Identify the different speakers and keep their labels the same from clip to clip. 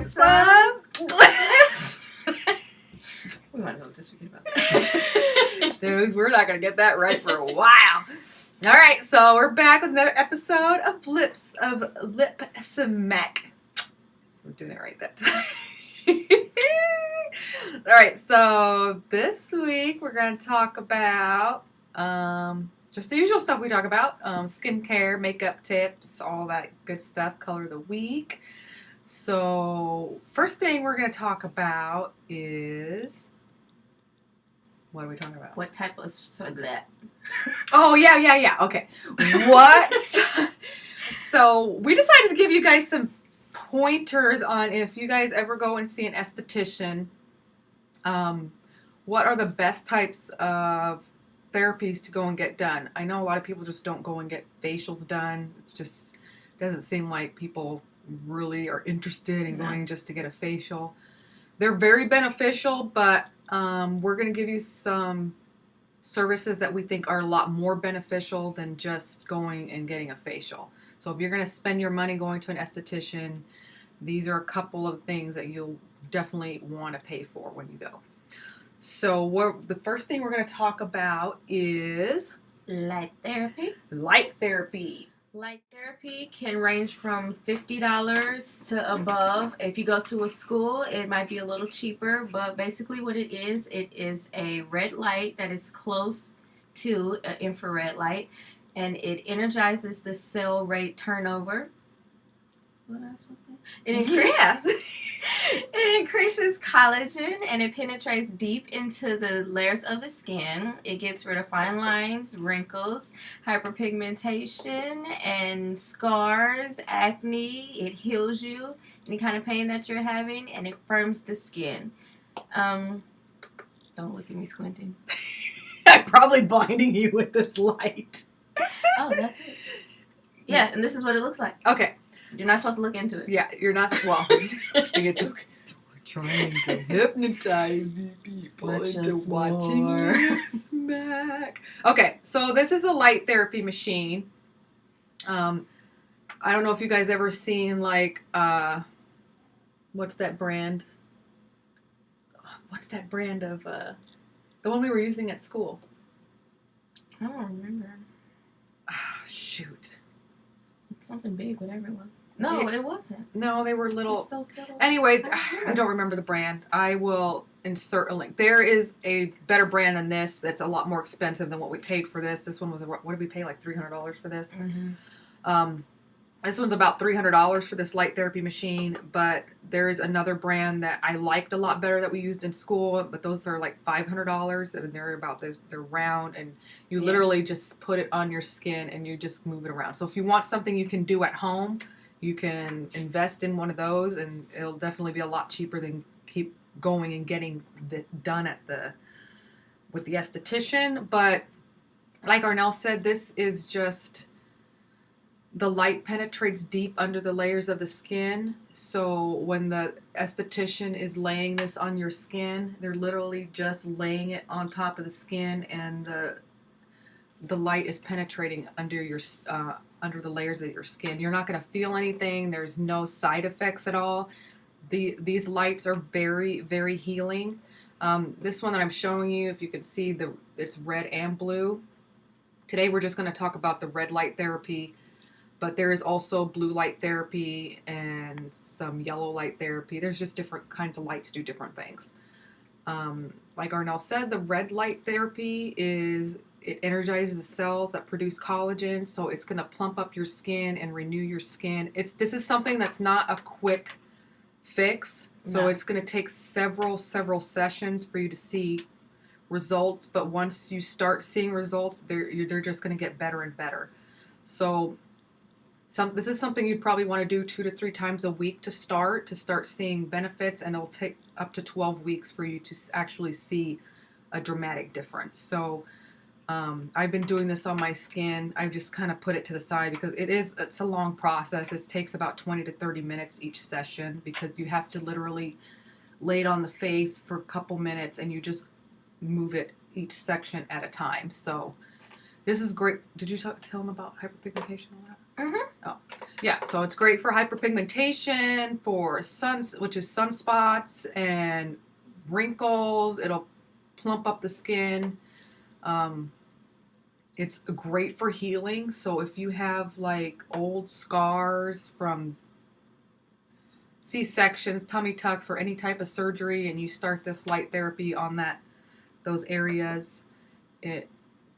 Speaker 1: some glyphs. We might as well just forget about that. Dude, we're not going to get that right for a while. All right, so we're back with another episode of LIPSMACK. So we're doing it right that time. All right, so this week we're going to talk about just the usual stuff we talk about. Skincare, makeup tips, all that good stuff, color of the week. So first thing we're going to talk about is... What are we talking about?
Speaker 2: What type of that?
Speaker 1: Oh, yeah. Okay. What? So we decided to give you guys some pointers on if you guys ever go and see an esthetician, what are the best types of therapies to go and get done. I know a lot of people just don't go and get facials done. It's just doesn't seem like people really are interested in going just to get a facial. They're very beneficial, but we're going to give you some services that we think are a lot more beneficial than just going and getting a facial. So if you're going to spend your money going to an esthetician, these are a couple of things that you'll definitely want to pay for when you go. So the first thing we're going to talk about is
Speaker 2: Light therapy.
Speaker 1: Light therapy.
Speaker 2: Light therapy can range from $50 to above. If you go to a school, it might be a little cheaper, but basically what it is a red light that is close to an infrared light, and it energizes the cell rate turnover. What else? It increases collagen, and it penetrates deep into the layers of the skin. It gets rid of fine lines, wrinkles, hyperpigmentation, and scars, acne. It heals you, any kind of pain that you're having, and it firms the skin. Don't look at me squinting.
Speaker 1: I'm probably blinding you with this light.
Speaker 2: Oh, that's it. Yeah, and this is what it looks like.
Speaker 1: Okay.
Speaker 2: You're not supposed to look into it.
Speaker 1: Yeah, you're not. Well, it's okay. We're trying to hypnotize you people into watching LIPSMACK. Okay, so this is a light therapy machine. I don't know if you guys ever seen like what's that brand? What's that brand of the one we were using at school?
Speaker 2: I don't remember.
Speaker 1: Shoot.
Speaker 2: It's something big, whatever it was. No, it wasn't.
Speaker 1: No, they were little.
Speaker 2: Those little...
Speaker 1: Anyway, I don't remember the brand. I will insert a link. There is a better brand than this that's a lot more expensive than what we paid for this. This one was, what did we pay, like $300 for this? Mm-hmm. This one's about $300 for this light therapy machine, but there is another brand that I liked a lot better that we used in school, but those are like $500, and they're about this. They're round, and you literally just put it on your skin, and you just move it around. So if you want something you can do at home, you can invest in one of those, and it'll definitely be a lot cheaper than keep going and getting it done with the esthetician. But like Arnell said, this is just... The light penetrates deep under the layers of the skin, so when the esthetician is laying this on your skin, they're literally just laying it on top of the skin, and the light is penetrating under the layers of your skin. You're not going to feel anything. There's no side effects at all. These lights are very, very healing. This one that I'm showing you, if you can see, it's red and blue. Today we're just going to talk about the red light therapy. But there is also blue light therapy and some yellow light therapy. There's just different kinds of lights do different things. Like Arnell said, the red light therapy it energizes the cells that produce collagen. So it's going to plump up your skin and renew your skin. This is something that's not a quick fix. So it's going to take several sessions for you to see results. But once you start seeing results, they're just going to get better and better. So... this is something you'd probably want to do 2 to 3 times a week to start seeing benefits, and it'll take up to 12 weeks for you to actually see a dramatic difference. So I've been doing this on my skin. I just kind of put it to the side because it's a long process. It takes about 20 to 30 minutes each session because you have to literally lay it on the face for a couple minutes and you just move it each section at a time. So this is great. Did you tell them about hyperpigmentation and all that? Mm-hmm. Oh. Yeah, so it's great for hyperpigmentation, for which is sunspots and wrinkles. It'll plump up the skin. It's great for healing. So if you have like old scars from C-sections, tummy tucks, for any type of surgery, and you start this light therapy on those areas, it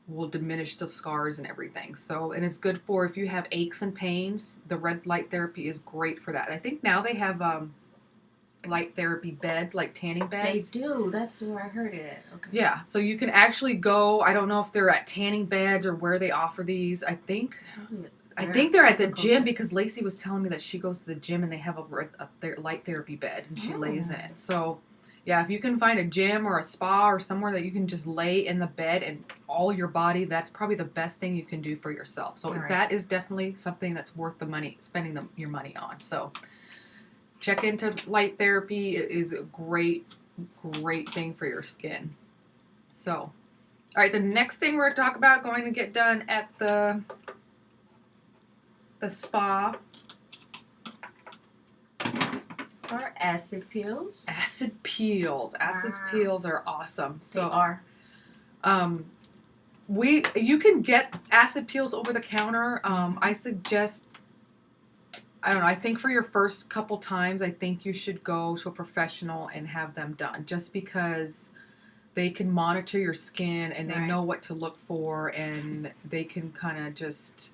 Speaker 1: will diminish the scars and everything. So, and it's good for if you have aches and pains. The red light therapy is great for that. I think now they have light therapy beds, like tanning beds.
Speaker 2: They do. That's where I heard it. Okay.
Speaker 1: Yeah, so you can actually go. I don't know if they're at tanning beds or where they offer these. I think they're at the gym, because Lacey was telling me that she goes to the gym and they have their light therapy bed and she lays in it. So, yeah, if you can find a gym or a spa or somewhere that you can just lay in the bed and all your body, that's probably the best thing you can do for yourself. So that is definitely something that's worth the money, spending your money on. So check into light therapy. It is a great thing for your skin. So, all right, the next thing we're going to talk about going to get done at the spa
Speaker 2: Or acid peels.
Speaker 1: Acid peels. Acid peels are awesome. So
Speaker 2: they are.
Speaker 1: You can get acid peels over the counter. I suggest, I don't know, I think for your first couple times, I think you should go to a professional and have them done, just because they can monitor your skin and they know what to look for, and they can kind of just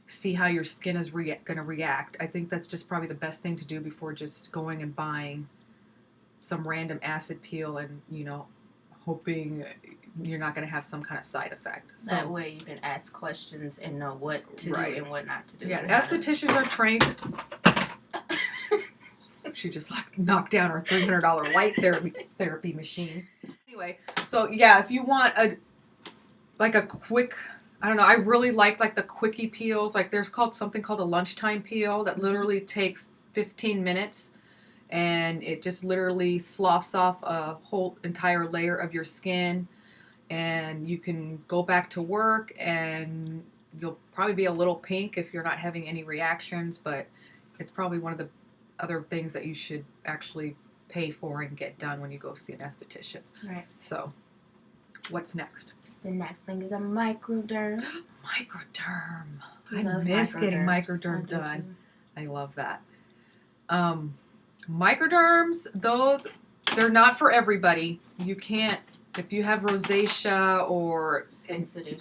Speaker 1: see how your skin is going to react. I think that's just probably the best thing to do before just going and buying some random acid peel and, hoping you're not going to have some kind of side effect. So
Speaker 2: that way you can ask questions and know what to do and what not to do.
Speaker 1: Yeah, estheticians are trained. She just knocked down her $300 light therapy machine. Anyway, so yeah, if you want a quick, I don't know, I really like the quickie peels. Like there's something called a lunchtime peel that literally takes 15 minutes, and it just literally sloughs off a whole entire layer of your skin, and you can go back to work and you'll probably be a little pink if you're not having any reactions, but it's probably one of the other things that you should actually pay for and get done when you go see an esthetician.
Speaker 2: Right.
Speaker 1: So, what's next?
Speaker 2: The next thing is a Microderm.
Speaker 1: Microderm. I miss getting Microderm done. I love that. Microderms, they're not for everybody. You can't, if you have rosacea or sensitive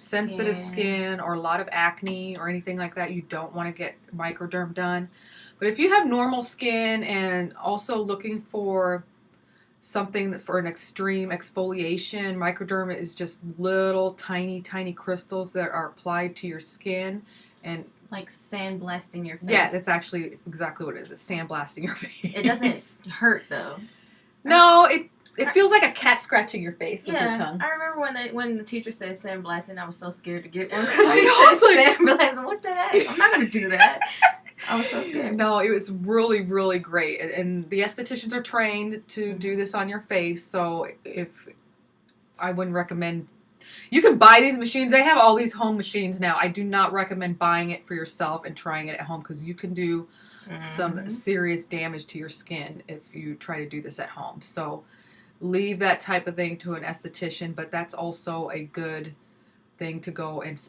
Speaker 1: skin or a lot of acne or anything like that, you don't want to get Microderm done. But if you have normal skin and also looking for something for an extreme exfoliation, Microderm is just little tiny crystals that are applied to your skin, and
Speaker 2: like sandblasting your face.
Speaker 1: Yeah, that's actually exactly what it is. It's sandblasting your face.
Speaker 2: It doesn't hurt though.
Speaker 1: No, it feels like a cat scratching your face with your tongue.
Speaker 2: I remember when the teacher said sandblasting, I was so scared to get one because she said sandblasting. What the heck? I'm not going to do that. I was so scared.
Speaker 1: No, it's really, really great. And the estheticians are trained to do this on your face. So I wouldn't recommend. You can buy these machines. They have all these home machines now. I do not recommend buying it for yourself and trying it at home, because you can do some serious damage to your skin if you try to do this at home. So leave that type of thing to an esthetician, but that's also a good thing to go and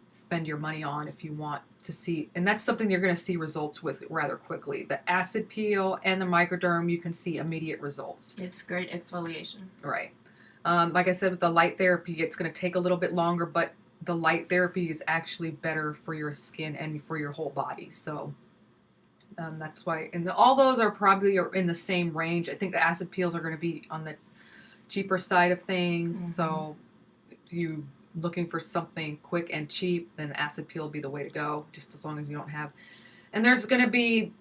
Speaker 1: spend your money on if you want to see, and that's something you're going to see results with rather quickly. The acid peel and the Microderm, you can see immediate results.
Speaker 2: It's great exfoliation.
Speaker 1: Right. Like I said, with the light therapy, it's going to take a little bit longer, but the light therapy is actually better for your skin and for your whole body. So that's why, and all those are probably in the same range. I think the acid peels are going to be on the cheaper side of things. So if you looking for something quick and cheap, then acid peel will be the way to go, just as long as you don't have. And there's going to be,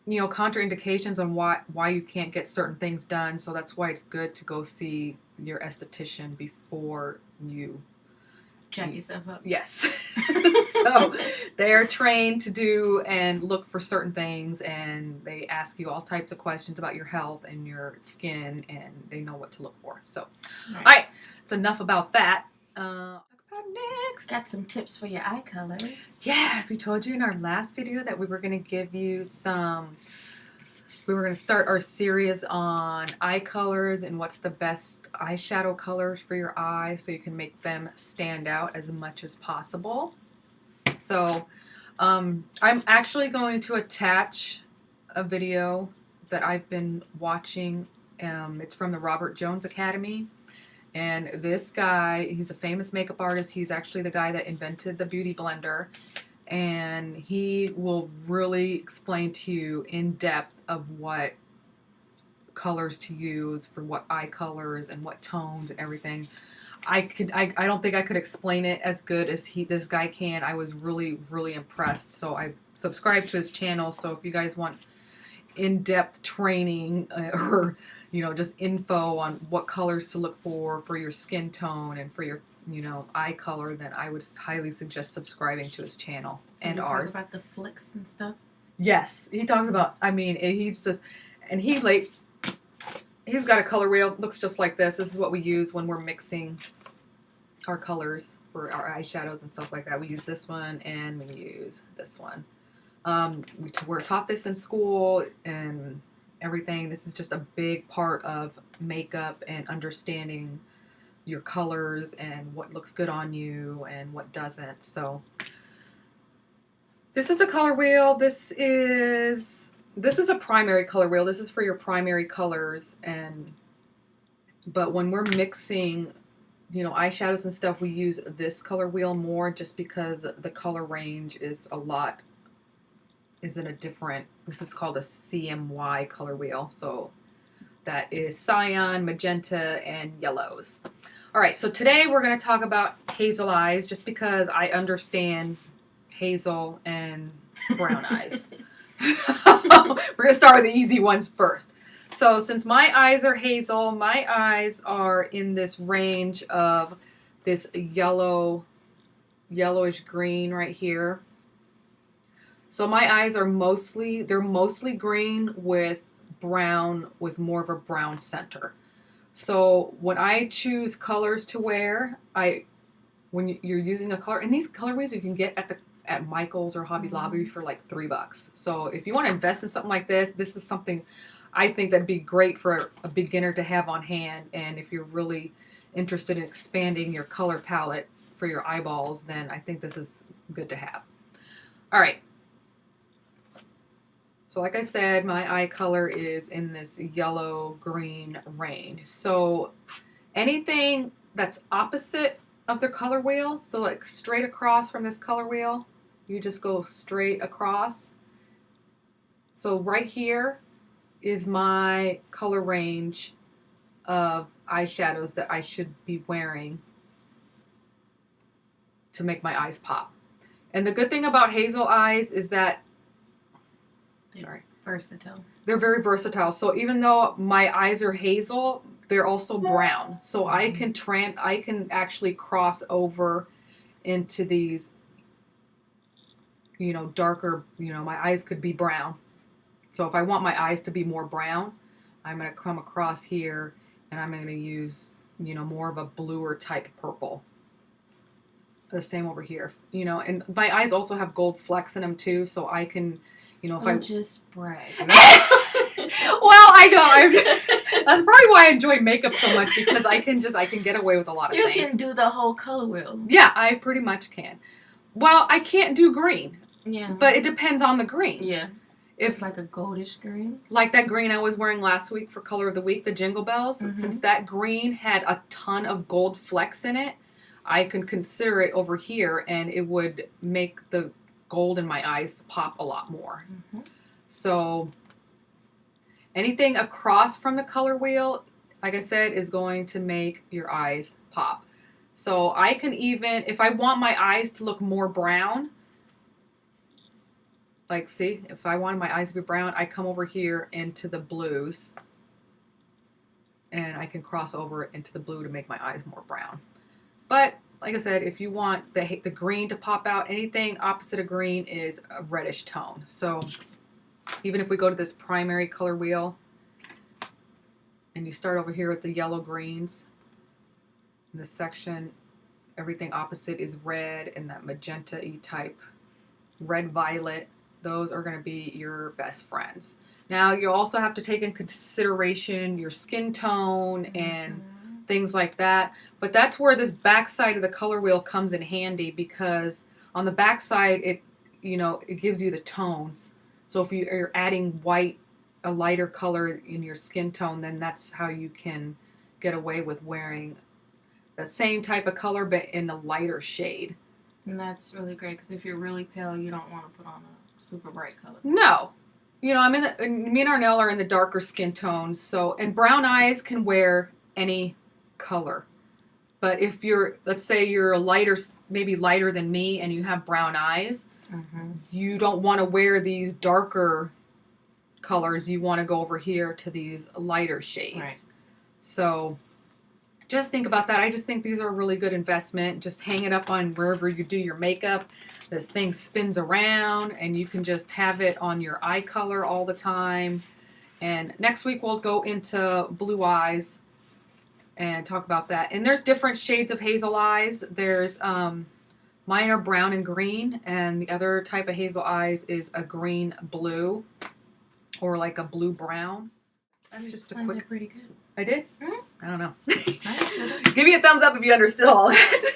Speaker 1: contraindications on why you can't get certain things done. So that's why it's good to go see your esthetician before you
Speaker 2: jack yourself up.
Speaker 1: Yes. So they're trained to do and look for certain things, and they ask you all types of questions about your health and your skin, and they know what to look for. So, all right, it's enough about that. Talk about next?
Speaker 2: Got some tips for your eye colors.
Speaker 1: Yes, we told you in our last video that we were going to give you some. We were going to start our series on eye colors and what's the best eyeshadow colors for your eyes so you can make them stand out as much as possible. So I'm actually going to attach a video that I've been watching. It's from the Robert Jones Academy. And this guy, he's a famous makeup artist. He's actually the guy that invented the Beauty Blender. And he will really explain to you in depth of what colors to use for what eye colors and what tones and everything. I don't think I could explain it as good as this guy can. I was really, really impressed. So I subscribed to his channel. So if you guys want in-depth training or just info on what colors to look for your skin tone and for your eye color, then I would highly suggest subscribing to his channel and ours.
Speaker 2: Talk about the flicks and stuff.
Speaker 1: Yes, he talks about. I mean, he's just, and he's got a color wheel. Looks just like this. This is what we use when we're mixing our colors for our eyeshadows and stuff like that. We use this one and we use this one. We're taught this in school and everything. This is just a big part of makeup and understanding your colors and what looks good on you and what doesn't. So this is a color wheel. This is a primary color wheel. This is for your primary colors. But when we're mixing eyeshadows and stuff, we use this color wheel more just because the color range is in a different, this is called a CMY color wheel. So that is cyan, magenta, and yellows. All right, so today we're going to talk about hazel eyes just because I understand hazel and brown eyes. We're going to start with the easy ones first. So since my eyes are hazel, my eyes are in this range of this yellowish green right here. So my eyes are mostly green with brown, with more of a brown center. So when I choose colors to wear, when you're using a color, and these colorways you can get at Michael's or Hobby Lobby for like $3. So if you want to invest in something like this, this is something I think that'd be great for a beginner to have on hand. And if you're really interested in expanding your color palette for your eyeballs, then I think this is good to have. All right. So like I said, my eye color is in this yellow-green range. So anything that's opposite of the color wheel, so like straight across from this color wheel, you just go straight across. So right here is my color range of eyeshadows that I should be wearing to make my eyes pop. And the good thing about hazel eyes is that
Speaker 2: versatile.
Speaker 1: They're very versatile. So even though my eyes are hazel, they're also brown. So I can actually cross over into these, darker, my eyes could be brown. So if I want my eyes to be more brown, I'm going to come across here and I'm going to use, more of a bluer type purple. The same over here, and my eyes also have gold flecks in them too. So I can, if I
Speaker 2: just brag.
Speaker 1: Well, I know. That's probably why I enjoy makeup so much, because I can get away with a lot of things.
Speaker 2: You can do the whole color wheel.
Speaker 1: Yeah, I pretty much can. Well, I can't do green.
Speaker 2: Yeah.
Speaker 1: But it depends on the green.
Speaker 2: Yeah. If like a goldish green.
Speaker 1: Like that green I was wearing last week for Color of the Week, the Jingle Bells. Mm-hmm. Since that green had a ton of gold flecks in it, I can consider it over here, and it would make the gold in my eyes pop a lot more. Mm-hmm. So anything across from the color wheel, like I said, is going to make your eyes pop. So I can even, if I want my eyes to look more brown, like see, if I wanted my eyes to be brown, I come over here into the blues and I can cross over into the blue to make my eyes more brown. But like I said, if you want the green to pop out, anything opposite of green is a reddish tone. So even if we go to this primary color wheel and you start over here with the yellow greens in this section, everything opposite is red, and that magenta-y type, red violet, those are going to be your best friends. Now, you also have to take in consideration your skin tone and things like that. But that's where this back side of the color wheel comes in handy, because on the back side, it gives you the tones. So if you're adding white, a lighter color in your skin tone, then that's how you can get away with wearing the same type of color but in a lighter shade.
Speaker 2: And that's really great, because if you're really pale, you don't want to put on a super bright color.
Speaker 1: No. Me and Arnell are in the darker skin tones, and brown eyes can wear any color. But if let's say you're maybe lighter than me, and you have brown eyes, you don't want to wear these darker colors. You want to go over here to these lighter shades. Right. So just think about that. I just think these are a really good investment. Just hang it up on wherever you do your makeup. This thing spins around, and you can just have it on your eye color all the time. And next week we'll go into blue eyes and talk about that. And there's different shades of hazel eyes. There's mine are brown and green, and the other type of hazel eyes is a green blue, or like a blue brown. That's just a quick.
Speaker 2: Pretty good.
Speaker 1: I did?
Speaker 2: Mm-hmm.
Speaker 1: I don't know. Give me a thumbs up if you understood all that.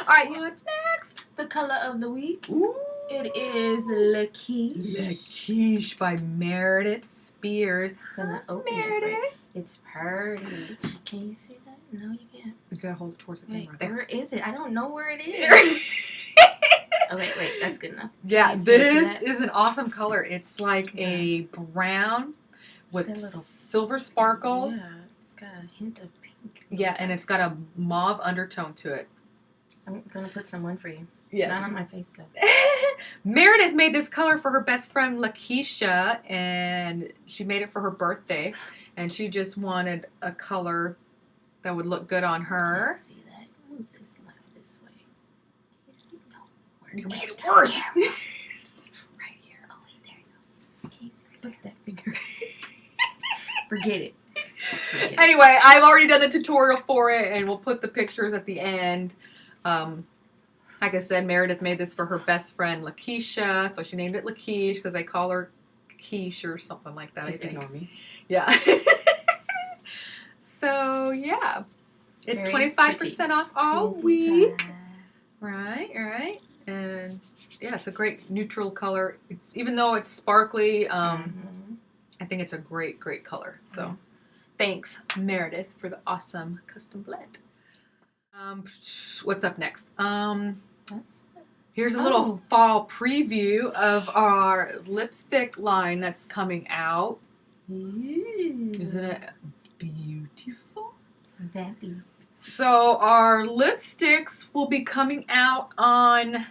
Speaker 1: All right, what's next?
Speaker 2: The color of the week.
Speaker 1: Ooh.
Speaker 2: It is La Quiche.
Speaker 1: La Quiche by Meredith Spears.
Speaker 2: Gonna open
Speaker 1: Meredith.
Speaker 2: It's pretty. Can you see that? No, you can't.
Speaker 1: You gotta hold it towards the camera.
Speaker 2: Wait, where is it? I don't know where it is. Oh, wait, that's good enough.
Speaker 1: Yeah, this is an awesome color. It's like a brown with silver sparkles.
Speaker 2: Yeah, it's got a hint of pink.
Speaker 1: Yeah, and it's got a mauve undertone to it.
Speaker 2: I'm going to put some on for you.
Speaker 1: Yes.
Speaker 2: Not on my face, though.
Speaker 1: Meredith made this color for her best friend, Lakeisha, and she made it for her birthday. And she just wanted a color that would look good on her.
Speaker 2: I can't see that. Move this this way.
Speaker 1: You made it worse. Right here.
Speaker 2: Oh, wait, there it goes. Can you see? Look at that finger. Forget it.
Speaker 1: Anyway, I've already done the tutorial for it, and we'll put the pictures at the end. Like I said, Meredith made this for her best friend, Lakeisha, so she named it Lakeisha because I call her Quiche or something like that.
Speaker 2: Just
Speaker 1: I think.
Speaker 2: ignore me.
Speaker 1: Yeah. So, yeah. It's 25% off all week. Right. And, yeah, it's a great neutral color. Even though it's sparkly, I think it's a great, great color. So, thanks, Meredith, for the awesome custom blend. What's up next? Here's a little fall preview of our lipstick line that's coming out.
Speaker 2: Ooh.
Speaker 1: Isn't it beautiful?
Speaker 2: Vampy.
Speaker 1: So our lipsticks will be coming out on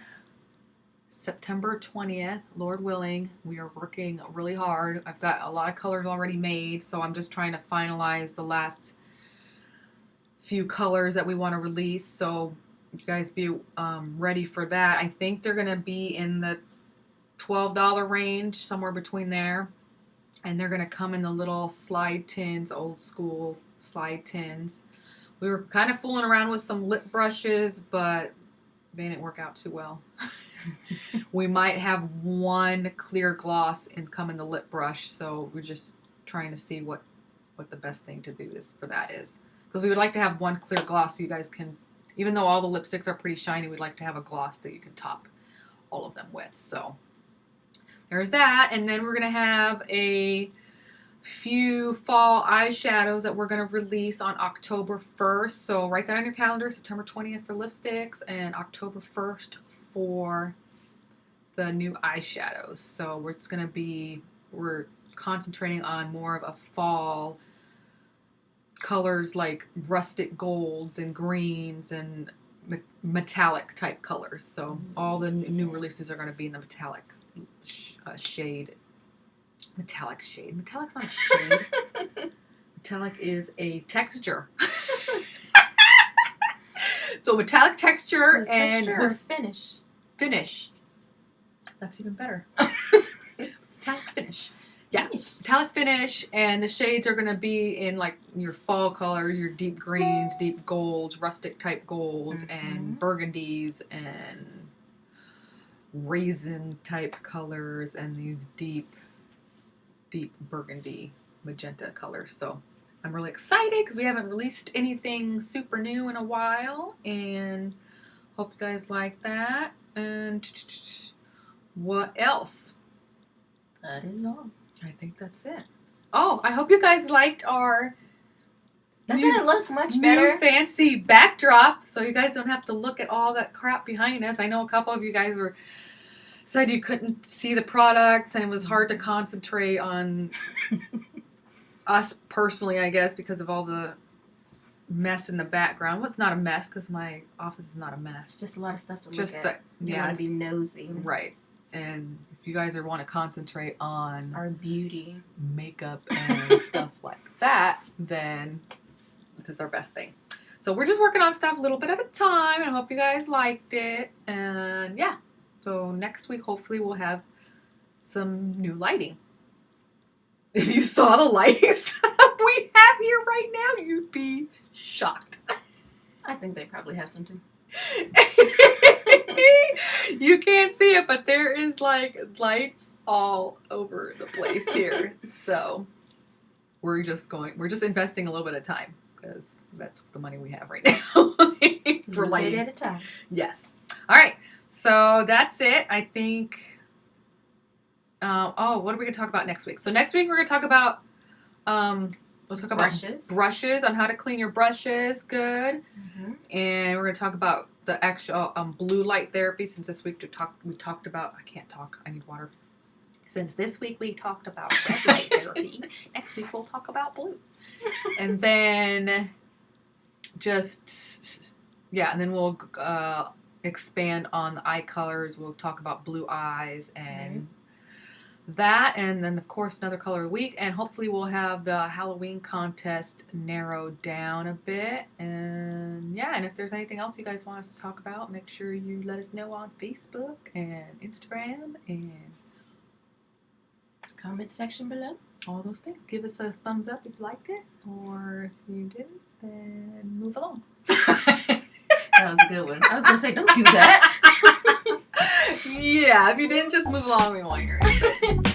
Speaker 1: September 20th, Lord willing. We are working really hard. I've got a lot of colors already made, so I'm just trying to finalize the last few colors that we want to release. So you guys be ready for that. I think they're going to be in the $12 range, somewhere between there. And they're going to come in the little slide tins, old school slide tins. We were kind of fooling around with some lip brushes, but they didn't work out too well. We might have one clear gloss and come in the lip brush, so we're just trying to see what the best thing to do for that is. Because we would like to have one clear gloss so you guys can, even though all the lipsticks are pretty shiny, we'd like to have a gloss that you can top all of them with. So there's that. And then we're going to have a few fall eyeshadows that we're going to release on October 1st. So write that on your calendar, September 20th for lipsticks and October 1st for the new eyeshadows. So we're concentrating on more of a fall colors like rustic golds and greens and metallic type colors. So all the new releases are going to be in the metallic shade. Metallic shade. Metallic's not a shade. Metallic is a texture. So metallic texture and
Speaker 2: texture or finish.
Speaker 1: Finish. That's even better. It's metallic finish. Yeah,
Speaker 2: finish.
Speaker 1: metallic finish, and the shades are going to be in like your fall colors, your deep greens, deep golds, rustic type golds, and burgundies, and raisin type colors, and these deep burgundy magenta colors. So I'm really excited because we haven't released anything super new in a while, and hope you guys like that. And what else?
Speaker 2: That is all.
Speaker 1: I think that's it. Oh, I hope you guys liked our
Speaker 2: Doesn't it look much
Speaker 1: new
Speaker 2: better?
Speaker 1: fancy backdrop, so you guys don't have to look at all that crap behind us. I know a couple of you guys said you couldn't see the products, and it was hard to concentrate on us personally, I guess, because of all the mess in the background. Well, it's not a mess because my office is not a mess.
Speaker 2: It's just a lot of stuff to
Speaker 1: Just
Speaker 2: look at. You want to be nosy.
Speaker 1: right. And if you guys want to concentrate on
Speaker 2: Our beauty.
Speaker 1: makeup and stuff like that, then this is our best thing. So we're just working on stuff a little bit at a time, and I hope you guys liked it. And yeah, so next week hopefully we'll have some new lighting. If you saw the lights we have here right now, you'd be shocked.
Speaker 2: I think they probably have something.
Speaker 1: You can't see it, but there is like lights all over the place here. So we're just investing a little bit of time because that's the money we have right now for lighting.
Speaker 2: At a time.
Speaker 1: Yes. All right. So that's it. I think. What are we gonna talk about next week? So next week we're gonna talk about. We'll talk about brushes on how to clean your brushes good, and we're gonna talk about the actual blue light therapy. Since this week we talked about. I can't talk. I need water. Since this week we talked about red light therapy, next week we'll talk about blue, and then and then we'll expand on the eye colors. We'll talk about blue eyes and. That, and then of course another color of the week, and hopefully we'll have the Halloween contest narrowed down a bit. And yeah, and if there's anything else you guys want us to talk about, make sure you let us know on Facebook and Instagram and
Speaker 2: comment section below.
Speaker 1: All those things. Give us a thumbs up if you liked it, or if you didn't, then move along.
Speaker 2: That was a good one. I was gonna say, don't do that.
Speaker 1: Yeah, if you didn't, just move along. We won't hear it.